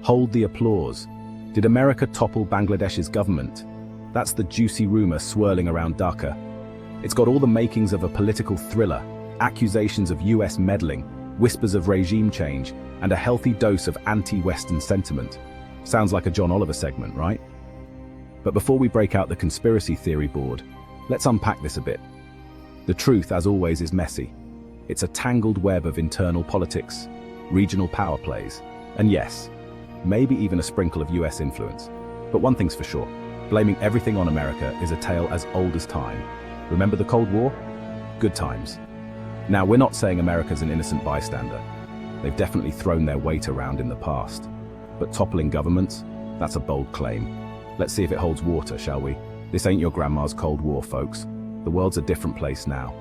Hold the applause. Did America topple Bangladesh's government? That's the juicy rumor swirling around Dhaka. It's got all the makings of a political thriller, accusations of US meddling, whispers of regime change, and a healthy dose of anti-Western sentiment. Sounds like a John Oliver segment, right? But before we break out the conspiracy theory board, let's unpack this a bit. The truth, as always, is messy. It's a tangled web of internal politics, regional power plays, and yes, maybe even a sprinkle of US influence. But one thing's for sure, blaming everything on America is a tale as old as time. Remember the Cold War? Good times. Now, we're not saying America's an innocent bystander. They've definitely thrown their weight around in the past. But toppling governments? That's a bold claim. Let's see if it holds water, shall we? This ain't your grandma's Cold War, folks. The world's a different place now.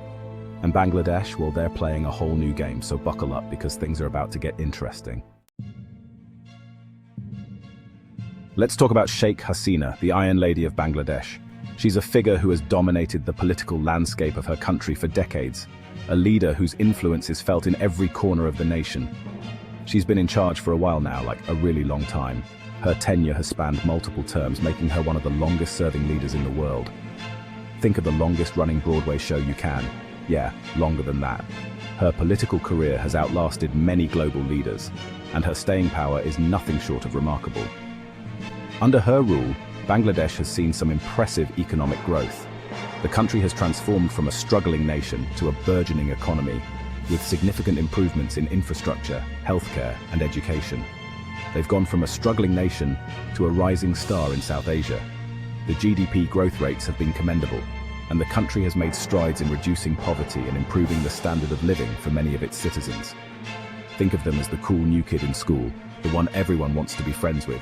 And Bangladesh, well, they're playing a whole new game, so buckle up because things are about to get interesting. Let's talk about Sheikh Hasina, the Iron Lady of Bangladesh. She's a figure who has dominated the political landscape of her country for decades, a leader whose influence is felt in every corner of the nation. She's been in charge for a while now, like a really long time. Her tenure has spanned multiple terms, making her one of the longest-serving leaders in the world. Think of the longest-running Broadway show you can. Yeah, longer than that. Her political career has outlasted many global leaders, and her staying power is nothing short of remarkable. Under her rule, Bangladesh has seen some impressive economic growth. The country has transformed from a struggling nation to a burgeoning economy, with significant improvements in infrastructure, healthcare, and education. They've gone from a struggling nation to a rising star in South Asia. The GDP growth rates have been commendable, and the country has made strides in reducing poverty and improving the standard of living for many of its citizens. Think of them as the cool new kid in school, the one everyone wants to be friends with.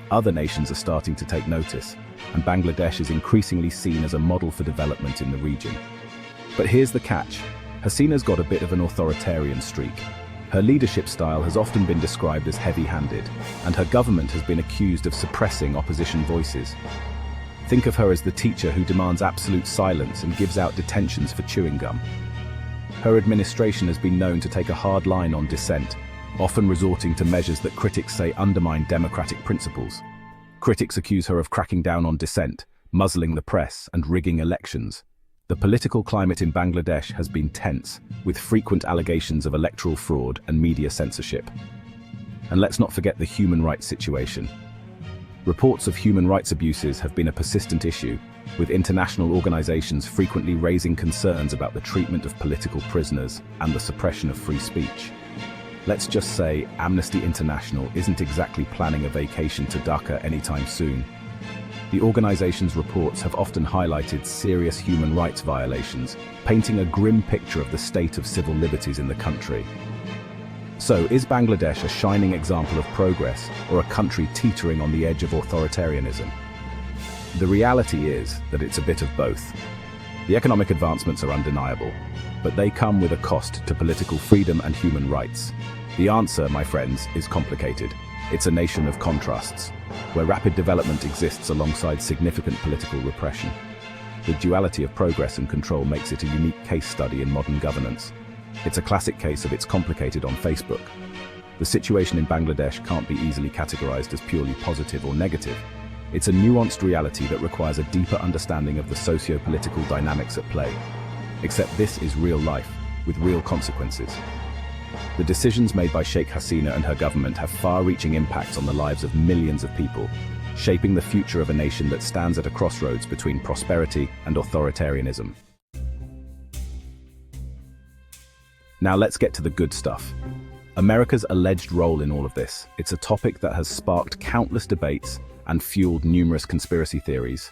Other nations are starting to take notice, and Bangladesh is increasingly seen as a model for development in the region. But here's the catch. Hasina's got a bit of an authoritarian streak. Her leadership style has often been described as heavy-handed, and her government has been accused of suppressing opposition voices. Think of her as the teacher who demands absolute silence and gives out detentions for chewing gum. Her administration has been known to take a hard line on dissent, often resorting to measures that critics say undermine democratic principles. Critics accuse her of cracking down on dissent, muzzling the press, and rigging elections. The political climate in Bangladesh has been tense, with frequent allegations of electoral fraud and media censorship. And let's not forget the human rights situation. Reports of human rights abuses have been a persistent issue, with international organizations frequently raising concerns about the treatment of political prisoners and the suppression of free speech. Let's just say Amnesty International isn't exactly planning a vacation to Dhaka anytime soon. The organization's reports have often highlighted serious human rights violations, painting a grim picture of the state of civil liberties in the country. So, is Bangladesh a shining example of progress, or a country teetering on the edge of authoritarianism? The reality is that it's a bit of both. The economic advancements are undeniable, but they come with a cost to political freedom and human rights. The answer, my friends, is complicated. It's a nation of contrasts, where rapid development exists alongside significant political repression. The duality of progress and control makes it a unique case study in modern governance. It's a classic case of it's complicated on Facebook. The situation in Bangladesh can't be easily categorized as purely positive or negative. It's a nuanced reality that requires a deeper understanding of the socio-political dynamics at play. Except this is real life, with real consequences. The decisions made by Sheikh Hasina and her government have far-reaching impacts on the lives of millions of people, shaping the future of a nation that stands at a crossroads between prosperity and authoritarianism. Now let's get to the good stuff. America's alleged role in all of this. It's a topic that has sparked countless debates and fueled numerous conspiracy theories.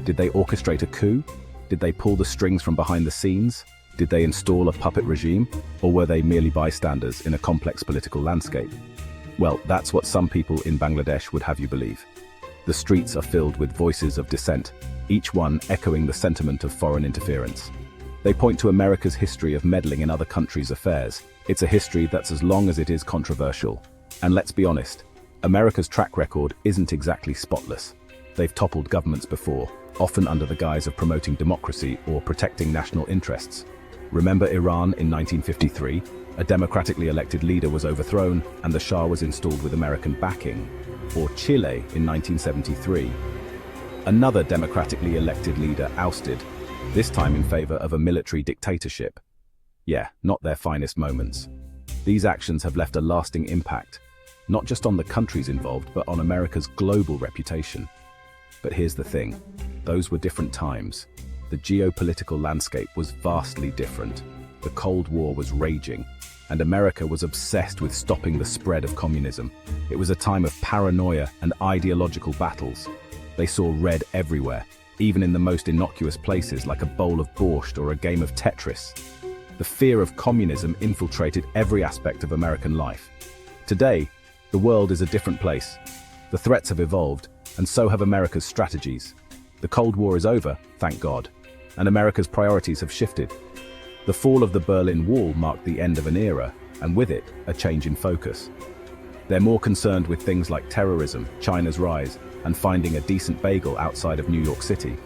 Did they orchestrate a coup? Did they pull the strings from behind the scenes? Did they install a puppet regime? Or were they merely bystanders in a complex political landscape? Well, that's what some people in Bangladesh would have you believe. The streets are filled with voices of dissent, each one echoing the sentiment of foreign interference. They point to America's history of meddling in other countries' affairs. It's a history that's as long as it is controversial. And let's be honest, America's track record isn't exactly spotless. They've toppled governments before, often under the guise of promoting democracy or protecting national interests. Remember Iran in 1953? A democratically elected leader was overthrown, and the Shah was installed with American backing. Or Chile in 1973. Another democratically elected leader ousted, this time in favor of a military dictatorship. Yeah, not their finest moments. These actions have left a lasting impact, not just on the countries involved, but on America's global reputation. But here's the thing, those were different times. The geopolitical landscape was vastly different. The Cold War was raging, and America was obsessed with stopping the spread of communism. It was a time of paranoia and ideological battles. They saw red everywhere, even in the most innocuous places like a bowl of borscht or a game of Tetris. The fear of communism infiltrated every aspect of American life. Today, the world is a different place. The threats have evolved, and so have America's strategies. The Cold War is over, thank God, and America's priorities have shifted. The fall of the Berlin Wall marked the end of an era, and with it, a change in focus. They're more concerned with things like terrorism, China's rise, and finding a decent bagel outside of New York City.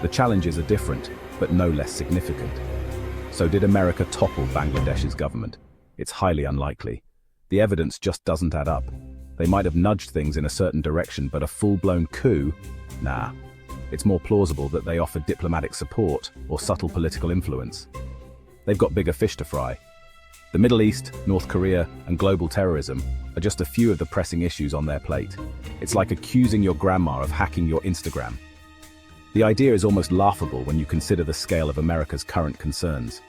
The challenges are different, but no less significant. So did America topple Bangladesh's government? It's highly unlikely. The evidence just doesn't add up. They might have nudged things in a certain direction, but a full-blown coup? Nah. It's more plausible that they offered diplomatic support or subtle political influence. They've got bigger fish to fry. The Middle East, North Korea, and global terrorism are just a few of the pressing issues on their plate. It's like accusing your grandma of hacking your Instagram. The idea is almost laughable when you consider the scale of America's current concerns.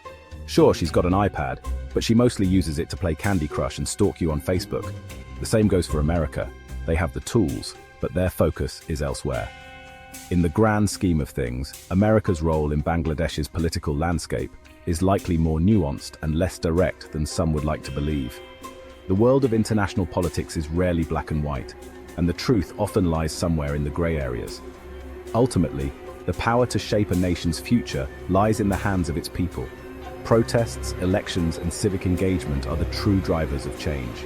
Sure, she's got an iPad, but she mostly uses it to play Candy Crush and stalk you on Facebook. The same goes for America. They have the tools, but their focus is elsewhere. In the grand scheme of things, America's role in Bangladesh's political landscape is likely more nuanced and less direct than some would like to believe. The world of international politics is rarely black and white, and the truth often lies somewhere in the grey areas. Ultimately, the power to shape a nation's future lies in the hands of its people. Protests, elections, and civic engagement are the true drivers of change.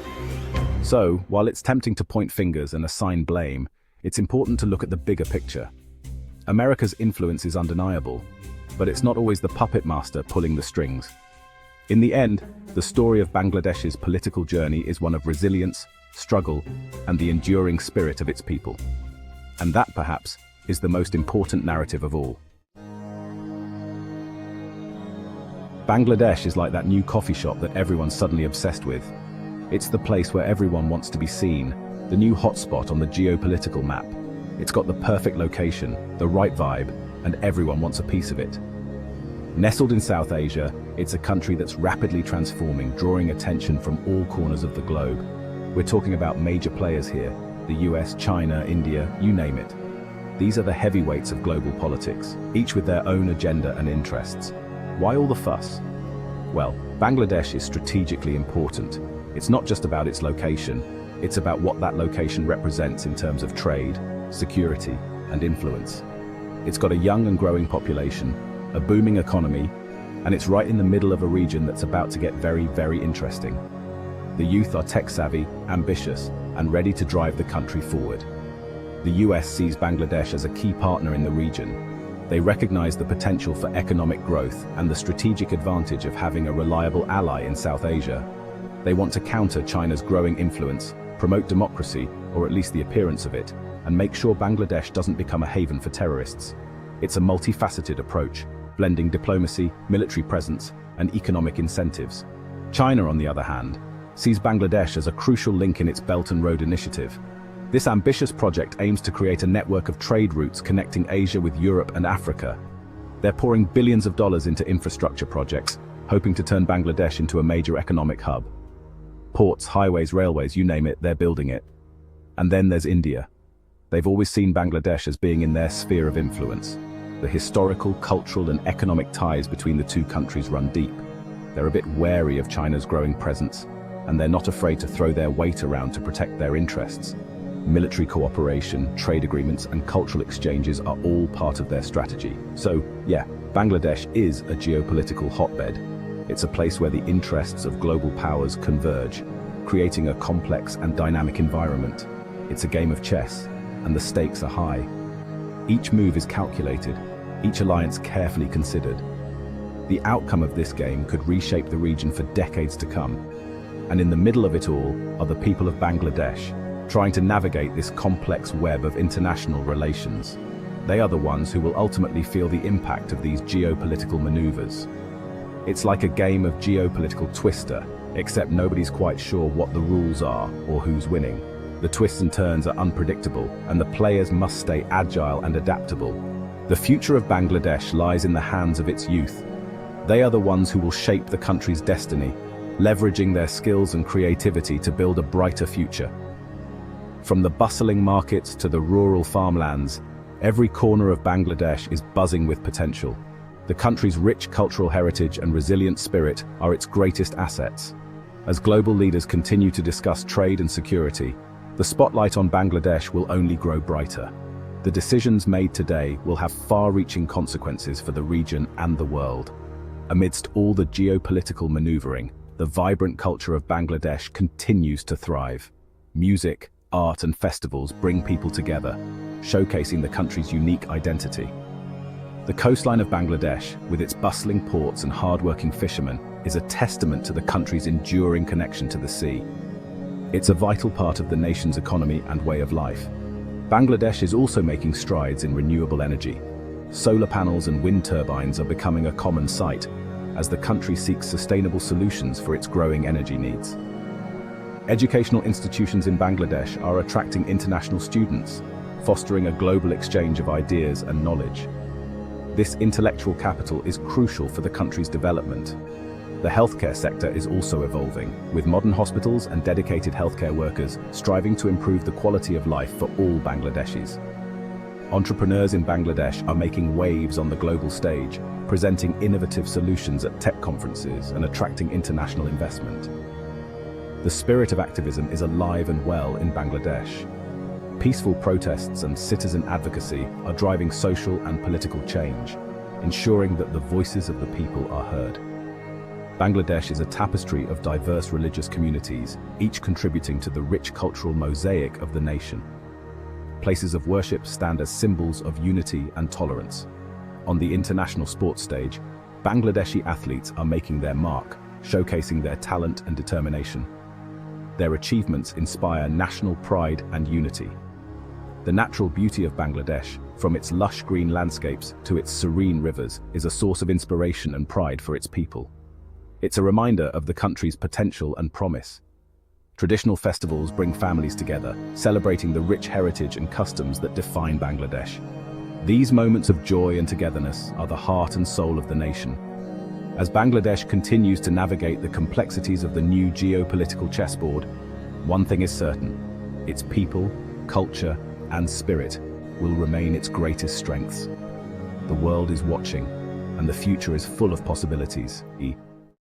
So, while it's tempting to point fingers and assign blame, it's important to look at the bigger picture. America's influence is undeniable, but it's not always the puppet master pulling the strings. In the end, the story of Bangladesh's political journey is one of resilience, struggle, and the enduring spirit of its people. And that, perhaps, is the most important narrative of all. Bangladesh is like that new coffee shop that everyone's suddenly obsessed with. It's the place where everyone wants to be seen, the new hotspot on the geopolitical map. It's got the perfect location, the right vibe, and everyone wants a piece of it. Nestled in South Asia, it's a country that's rapidly transforming, drawing attention from all corners of the globe. We're talking about major players here, the US, China, India, you name it. These are the heavyweights of global politics, each with their own agenda and interests. Why all the fuss? Well, Bangladesh is strategically important. It's not just about its location, it's about what that location represents in terms of trade, security, and influence. It's got a young and growing population, a booming economy, and it's right in the middle of a region that's about to get very, very interesting. The youth are tech-savvy, ambitious, and ready to drive the country forward. The US sees Bangladesh as a key partner in the region. They recognize the potential for economic growth and the strategic advantage of having a reliable ally in South Asia. They want to counter China's growing influence, promote democracy, or at least the appearance of it, and make sure Bangladesh doesn't become a haven for terrorists. It's a multifaceted approach, blending diplomacy, military presence, and economic incentives. China, on the other hand, sees Bangladesh as a crucial link in its Belt and Road Initiative. This ambitious project aims to create a network of trade routes connecting Asia with Europe and Africa. They're pouring billions of dollars into infrastructure projects, hoping to turn Bangladesh into a major economic hub. Ports, highways, railways, you name it, they're building it. And then there's India. They've always seen Bangladesh as being in their sphere of influence. The historical, cultural, and economic ties between the two countries run deep. They're a bit wary of China's growing presence, and they're not afraid to throw their weight around to protect their interests. Military cooperation, trade agreements, and cultural exchanges are all part of their strategy. So, yeah, Bangladesh is a geopolitical hotbed. It's a place where the interests of global powers converge, creating a complex and dynamic environment. It's a game of chess, and the stakes are high. Each move is calculated, each alliance carefully considered. The outcome of this game could reshape the region for decades to come. And in the middle of it all are the people of Bangladesh, trying to navigate this complex web of international relations. They are the ones who will ultimately feel the impact of these geopolitical maneuvers. It's like a game of geopolitical twister, except nobody's quite sure what the rules are or who's winning. The twists and turns are unpredictable, and the players must stay agile and adaptable. The future of Bangladesh lies in the hands of its youth. They are the ones who will shape the country's destiny, leveraging their skills and creativity to build a brighter future. From the bustling markets to the rural farmlands, every corner of Bangladesh is buzzing with potential. The country's rich cultural heritage and resilient spirit are its greatest assets. As global leaders continue to discuss trade and security, the spotlight on Bangladesh will only grow brighter. The decisions made today will have far-reaching consequences for the region and the world. Amidst all the geopolitical maneuvering, the vibrant culture of Bangladesh continues to thrive. Music, art and festivals bring people together, showcasing the country's unique identity. The coastline of Bangladesh, with its bustling ports and hard-working fishermen, is a testament to the country's enduring connection to the sea. It's a vital part of the nation's economy and way of life. Bangladesh is also making strides in renewable energy. Solar panels and wind turbines are becoming a common sight, as the country seeks sustainable solutions for its growing energy needs. Educational institutions in Bangladesh are attracting international students, fostering a global exchange of ideas and knowledge. This intellectual capital is crucial for the country's development. The healthcare sector is also evolving, with modern hospitals and dedicated healthcare workers striving to improve the quality of life for all Bangladeshis. Entrepreneurs in Bangladesh are making waves on the global stage, presenting innovative solutions at tech conferences and attracting international investment. The spirit of activism is alive and well in Bangladesh. Peaceful protests and citizen advocacy are driving social and political change, ensuring that the voices of the people are heard. Bangladesh is a tapestry of diverse religious communities, each contributing to the rich cultural mosaic of the nation. Places of worship stand as symbols of unity and tolerance. On the international sports stage, Bangladeshi athletes are making their mark, showcasing their talent and determination. Their achievements inspire national pride and unity. The natural beauty of Bangladesh, from its lush green landscapes to its serene rivers, is a source of inspiration and pride for its people. It's a reminder of the country's potential and promise. Traditional festivals bring families together, celebrating the rich heritage and customs that define Bangladesh. These moments of joy and togetherness are the heart and soul of the nation. As Bangladesh continues to navigate the complexities of the new geopolitical chessboard, one thing is certain: its people, culture, and spirit will remain its greatest strengths. The world is watching, and the future is full of possibilities.